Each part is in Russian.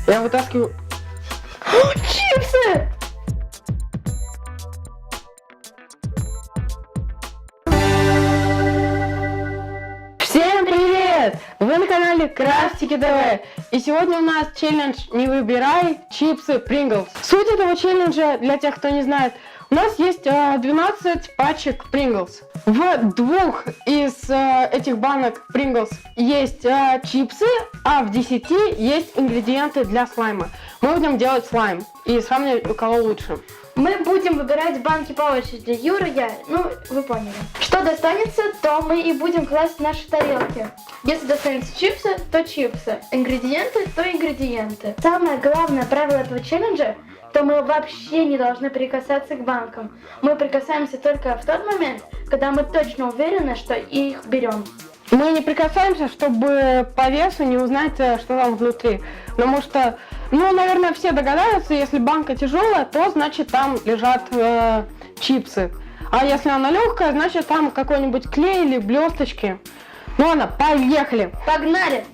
Я вытаскиваю... Чипсы! Всем привет! Вы на канале Крафтики ТВ. И сегодня у нас челлендж «Не выбирай чипсы Pringles». Суть этого челленджа, для тех, кто не знает, у нас есть 12 пачек Pringles. В двух из этих банок Pringles есть чипсы, а в 10 есть ингредиенты для слайма. Мы будем делать слайм и сравнивать, у кого лучше. Мы будем выбирать банки по очереди. Юра, я, ну, вы поняли. Что достанется, то мы и будем класть в наши тарелки. Если достанется чипсы, то чипсы. Ингредиенты, то ингредиенты. Самое главное правило этого челленджа, то мы вообще не должны прикасаться к банкам. Мы прикасаемся только в тот момент, когда мы точно уверены, что их берем. Мы не прикасаемся, чтобы по весу не узнать, что там внутри. Потому что, ну, наверное, все догадаются, если банка тяжелая, то значит там лежат чипсы. А если она легкая, значит там какой-нибудь клей или блесточки. Ну ладно, поехали. Погнали!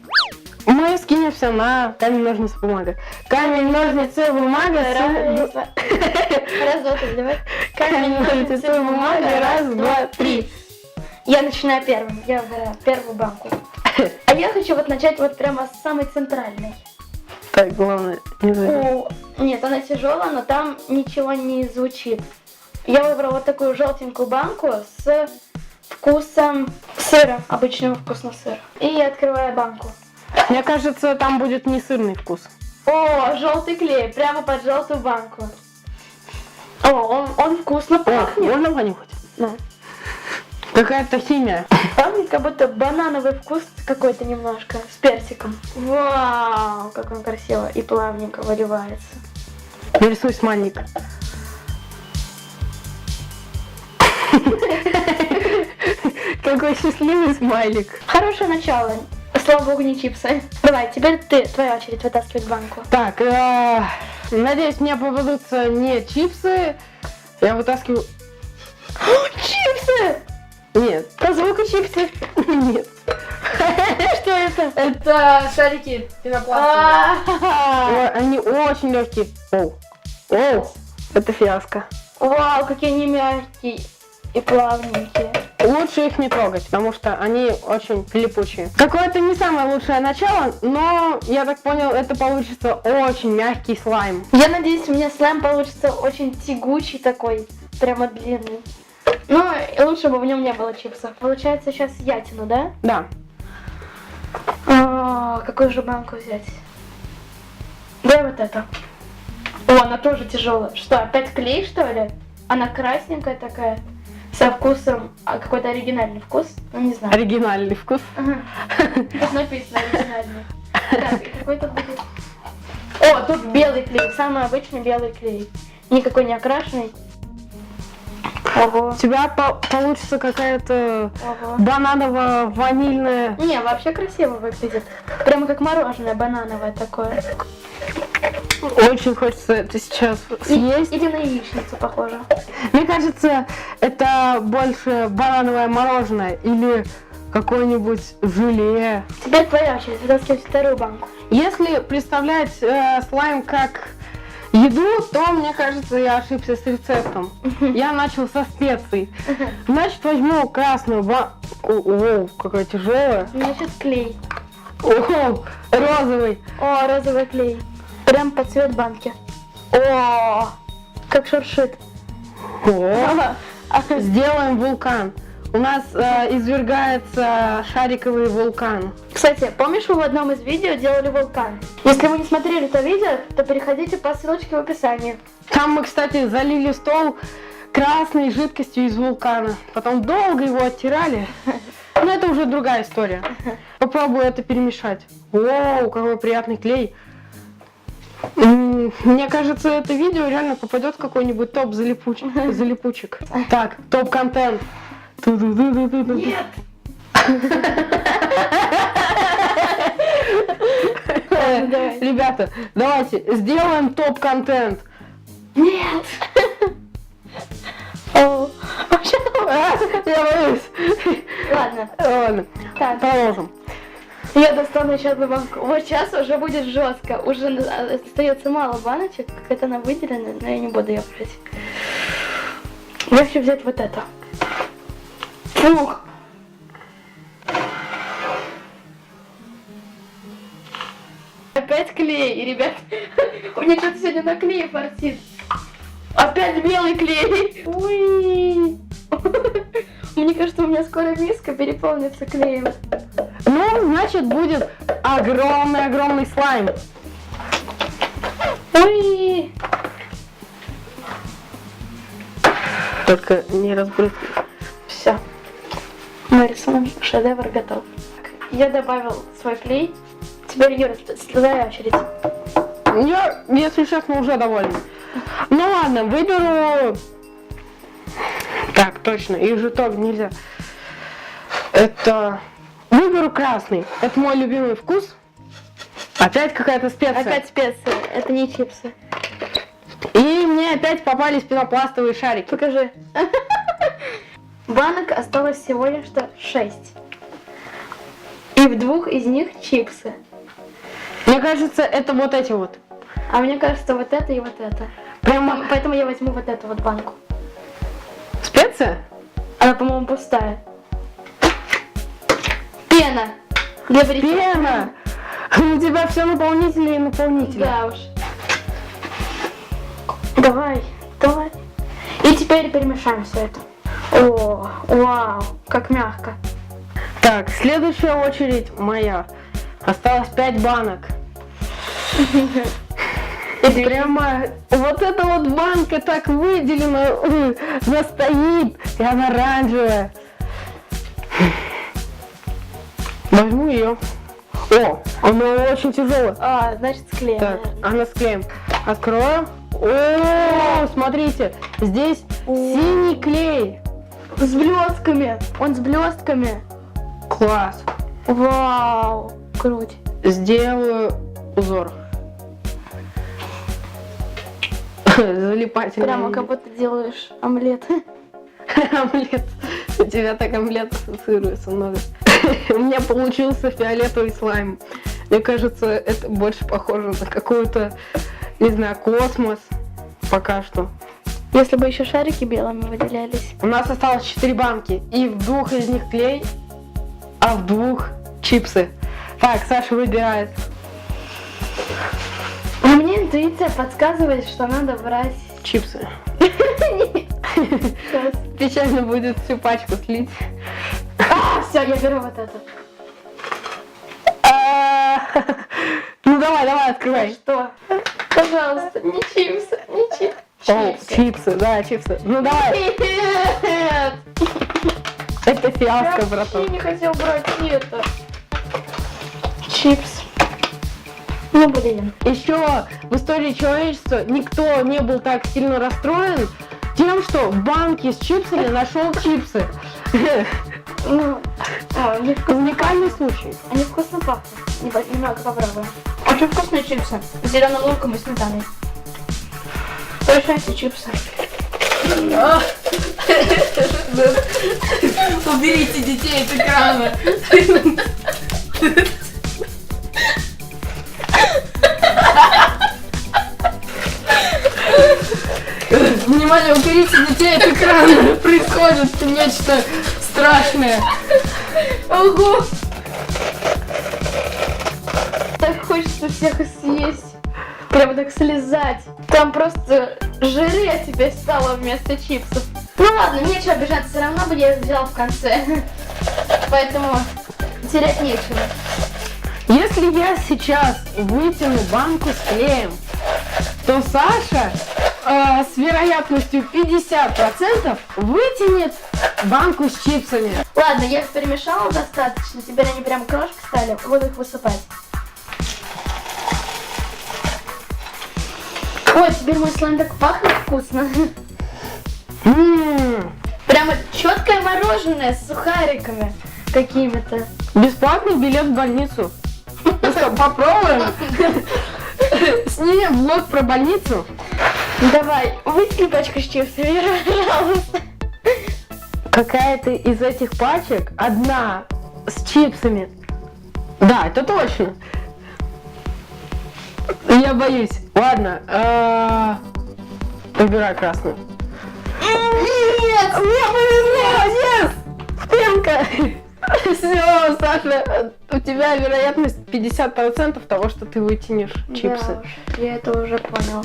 Мы скинемся на камень, ножницы, бумага. Камень, ножницы, бумага. Раз, два, три, давай. Камень, ножницы, бумага. Раз, два, три. Я начинаю первым. Я выбираю первую банку. А я хочу вот начать вот прямо с самой центральной. Так, главное, не забудь. Нет, она тяжелая, но там ничего не звучит. Я выбрала вот такую желтенькую банку с вкусом сыра, обычного вкусного сыра. И я открываю банку. Мне кажется, там будет не сырный вкус. О, желтый клей, прямо под желтую банку. О, он вкусно пахнет. Можно понюхать? Да. Какая-то химия. Пахнет как будто банановый вкус какой-то немножко, с персиком. Вау, как он красиво и плавненько выливается. Нарисуй смайлик. Какой счастливый смайлик. Хорошее начало. Слава богу, не чипсы. Давай, теперь твоя очередь вытаскивать банку. Так, надеюсь, мне попадутся не чипсы. Я вытаскиваю... Чипсы! Нет. По звуку чипсы. Нет. Что это? Это шарики пенопластовые. Ой, они очень легкие. Оу. Оу. Это фиаско. Вау, какие они мягкие и плавненькие. Лучше их не трогать, потому что они очень липучие. Какое-то не самое лучшее начало, но, я так понял, это получится очень мягкий слайм. Я надеюсь, у меня слайм получится очень тягучий такой, прямо длинный. Ну, и лучше бы в нем не было чипсов. Получается, сейчас я тяну, да? Да. О, какую же банку взять? Дай вот эту. О, она тоже тяжелая. Что, опять клей, что ли? Она красненькая такая, со вкусом, какой-то оригинальный вкус? Ну, не знаю. Оригинальный вкус. Ага. Тут написано оригинальный. Так, и какой тут будет? О, тут белый клей, самый обычный белый клей. Никакой не окрашенный. Ого. У тебя получится какая-то Ого. бананово-ванильная... Не, вообще красиво выглядит. Прямо как мороженое банановое такое. Очень хочется это сейчас съесть. Или на яичницу похоже. Мне кажется, это больше банановое мороженое или какое-нибудь желе. Теперь твоя очередь, вытаскивать вторую банку. Если представлять слайм как еду, то, мне кажется, я ошибся с рецептом. Я начал со специй. Значит, возьму красную банку. О, какая тяжелая. Значит, клей. О, розовый. О, розовый клей. Прям под цвет банки. О, как шуршит. О, сделаем вулкан. У нас извергается шариковый вулкан. Кстати, помнишь, вы в одном из видео делали вулкан? Если вы не смотрели то видео, то переходите по ссылочке в описании. Там мы, кстати, залили стол красной жидкостью из вулкана. Потом долго его оттирали. Но это уже другая история. Попробую это перемешать. Воу, какой приятный клей. Мне кажется, это видео реально попадет в какой-нибудь топ залипучек. Так, топ-контент. Нет! Давай. Ребята, давайте сделаем топ-контент. Нет! О, Я боюсь. ладно. Ладно, Так. продолжим. Я достану еще одну банку. Вот сейчас уже будет жестко. Уже остается мало баночек, как это она выделена, но я не буду ее брать. Я хочу взять вот это. Фух. Опять клей, ребят. У меня что-то сегодня на клее фартит. Опять белый клей. Ой. Мне кажется, у меня скоро миска переполнится клеем. Ну, значит, будет огромный слайм. Ой. Только не разбрызгай. Все. Мой рисунок шедевр готов. Я добавил свой клей. Теперь, Юра, твоя очередь. Я, если честно, уже доволен. Ну ладно, выберу... Так, точно, и жеток нельзя. Это... Выберу красный. Это мой любимый вкус. Опять какая-то специя. Опять специи. Это не чипсы. И мне опять попались пенопластовые шарики. Покажи. Банок осталось всего лишь 6. И в 2 из них чипсы. Мне кажется, это вот эти вот. А мне кажется, вот это и вот это. Прямо Поэтому я возьму вот эту вот банку. специя? Она, по-моему, пустая. Пена. Для бритья. Пена! У тебя все наполнители и наполнители. Да уж. Давай. И теперь перемешаем все это. О, вау, как мягко. Так, следующая очередь моя. Осталось 5 банок. И прямо вот эта вот банка так выделена, она стоит, и она оранжевая. Возьму ее. О, она очень тяжелая. А, значит, склеим. Так, она с клеем. Открою. О, смотрите, здесь синий клей. С блестками. Он с блестками. Класс. Вау, круть. Сделаю узор. Залипательный. Прямо как будто делаешь омлет. Омлет. У тебя так омлет ассоциируется много. У меня получился фиолетовый слайм. Мне кажется, это больше похоже на какую-то, не знаю, космос. Пока что. Если бы еще шарики белыми выделялись. У нас осталось 4 банки. И в 2 из них клей, а в 2 чипсы. Так, Саша выбирает. А мне интуиция подсказывает, что надо брать... Чипсы. Сейчас. Печально будет всю пачку слить. Все, я беру вот это. Ну давай, открывай. Что? Пожалуйста, не чипсы, не чипсы. О, чипсы, да, чипсы. Ну давай. Нет! Это фиаско, Я братан. вообще не хотел брать это. Чипс. Ну блин. Еще в истории человечества никто не был так сильно расстроен тем, что в банке с чипсами нашел чипсы. Ну, Уникальный случай. они вкусно пахнут. Немного попробуем. Очень вкусные чипсы. С зеленым луком и сметаной. Точно эти чипсы. Уберите детей от экрана. Внимание, уберите детей от экрана. Происходит нечто страшное. Ого! Так хочется всех и съесть. Прямо так слезать. Там просто жире теперь стало вместо чипсов. Ну ладно, нечего обижаться, все равно бы я их взяла в конце. Поэтому терять нечего. Если я сейчас вытяну банку с клеем, то Саша с вероятностью 50% вытянет банку с чипсами. Ладно, я их перемешала достаточно. Теперь они прям крошки стали. Буду их высыпать. Ой, теперь мой слайм так пахнет вкусно. Прямо четкое мороженое с сухариками какими-то. Бесплатный билет в больницу. Ну что, попробуем? Снимем влог про больницу. Давай, вытяни пачку с чипсами, пожалуйста. Какая-то из этих пачек, одна с чипсами Да, это точно. Я боюсь. Ладно, выбирай красную. Нет! Мне повезло! Yes! Пенка! Все, Саша, у тебя вероятность 50% того, что ты вытянешь чипсы. Да уж, я это уже понял.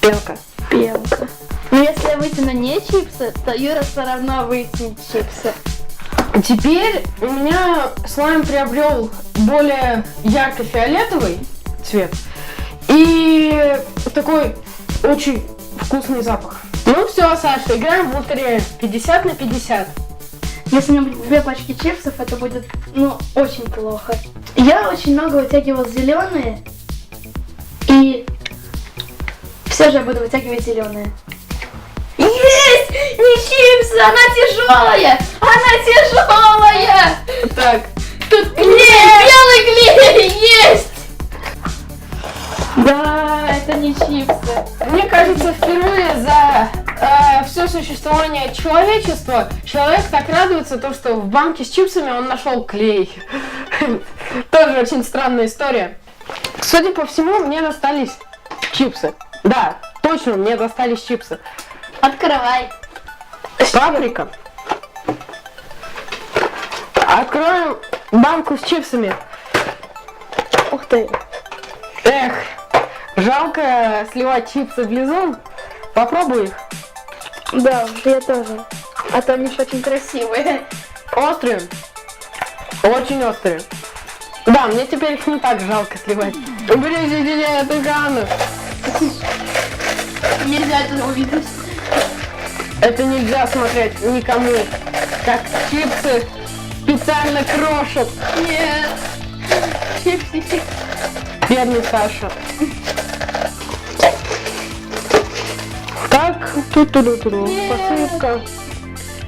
Пенка. Пенка. Но если я вытяну не чипсы, то Юра все равно вытянет чипсы. Теперь у меня слайм приобрел более ярко-фиолетовый цвет и такой очень вкусный запах. Ну все, Саша, играем в лотерею 50 на 50. Если у меня будет 2 пачки чипсов, это будет, ну, очень плохо. Я очень много вытягивал зеленые, и все же я буду вытягивать зеленые. Есть! Не чипсы, она тяжелая! Она тяжелая! Так, Тут клей, белый клей есть! Да, это не чипсы. мне кажется, впервые за все существование человечества человек так радуется, то, что в банке с чипсами он нашел клей. Тоже очень странная история. Судя по всему, мне достались чипсы. Да, точно, мне достались чипсы. Открывай. Паприка. Откроем банку с чипсами. Ух ты. Эх, жалко сливать чипсы в лизун. Попробуй их. Да, я тоже. А то они ж очень красивые. Острые. Очень острые. Да, мне теперь их не так жалко сливать. Уберите детей от экрана. Нельзя это увидеть. Это нельзя смотреть никому. Как чипсы специально крошат. Нет. Чипсики. Бедный Саша. Так, ту-ту-ту-ту. Нет. Посыпка.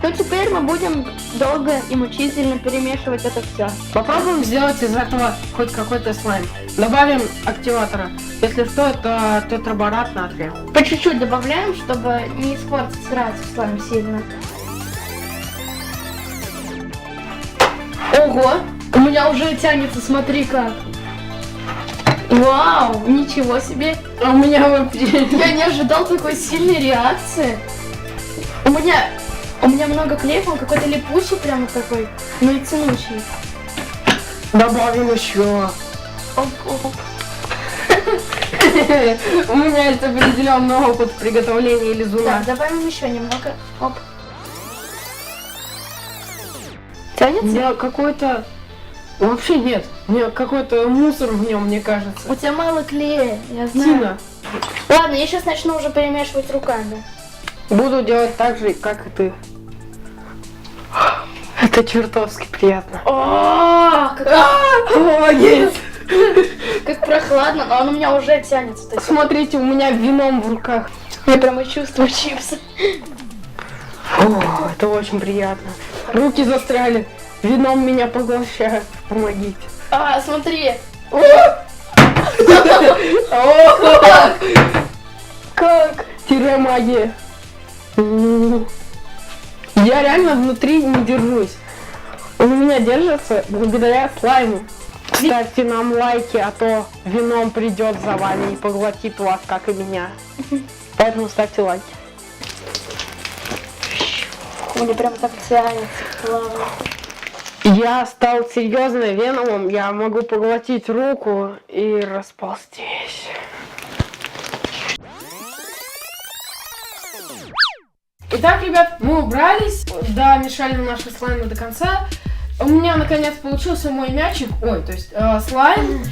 Ну теперь мы будем долго и мучительно перемешивать это все. Попробуем сделать из этого хоть какой-то слайм. Добавим активатора. Если что, это тетраборат натрия. По чуть-чуть добавляем, чтобы не испортить сразу слайм сильно. Ого! У меня уже тянется, смотри как. Вау! Ничего себе! А у меня вообще... Я не ожидал такой сильной реакции. У меня много клеев, он какой-то липучий прямо такой, ну и тянучий. Добавим еще. Оп-оп. У меня есть определенный опыт приготовления лизуна. Так, добавим еще немного. Оп. У Тянется? меня какой-то... Вообще нет. У меня какой-то мусор в нем, мне кажется. У тебя мало клея, я знаю. Тина, Ладно, я сейчас начну уже перемешивать руками. буду делать так же, как и ты. Это чертовски приятно. О, Молодец! как прохладно, но он у меня уже тянется. То есть Смотрите, у меня вином в руках. я прямо чувствую чипсы. О, это очень приятно. Руки застряли. Вином меня поглощают. Помогите. А, смотри. Как? Тире-магия. Я реально внутри не держусь. У меня держится благодаря слайму. Ставьте нам лайки, а то вином придет за вами и поглотит вас, как и меня. Поэтому ставьте лайки. Мне прям так тянется плавно. Я стал серьезным веномом, я могу поглотить руку и расползтись. Итак, ребят, мы убрались, домешали наши слаймы до конца. У меня наконец получился мой мячик, то есть слайм.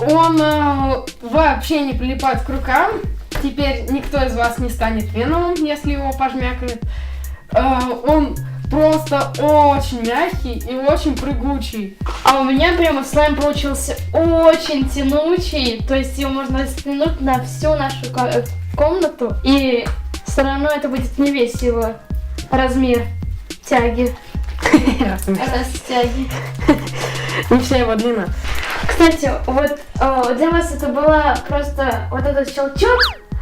Он вообще не прилипает к рукам. Теперь никто из вас не станет веномом, если его пожмякает. Он просто очень мягкий и очень прыгучий. А у меня прямо слайм получился очень тянучий. То есть его можно растянуть на всю нашу комнату. И все равно это будет не весь его размер тяги. Растяги. Не вся его длина. Кстати, вот для вас это была просто вот этот щелчок,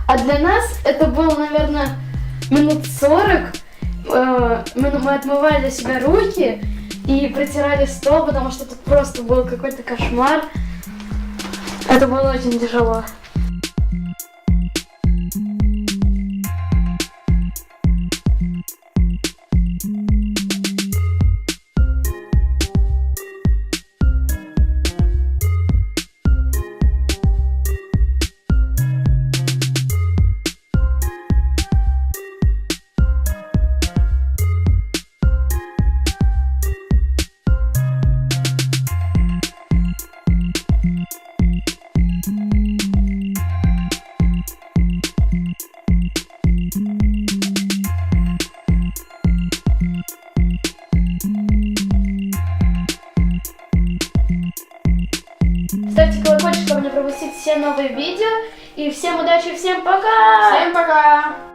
а для нас это было, наверное, минут 40. Мы отмывали для себя руки, и протирали стол, потому что тут просто был какой-то кошмар. Это было очень тяжело. Ставьте колокольчик, чтобы не пропустить все новые видео. И всем удачи, всем пока! Всем пока!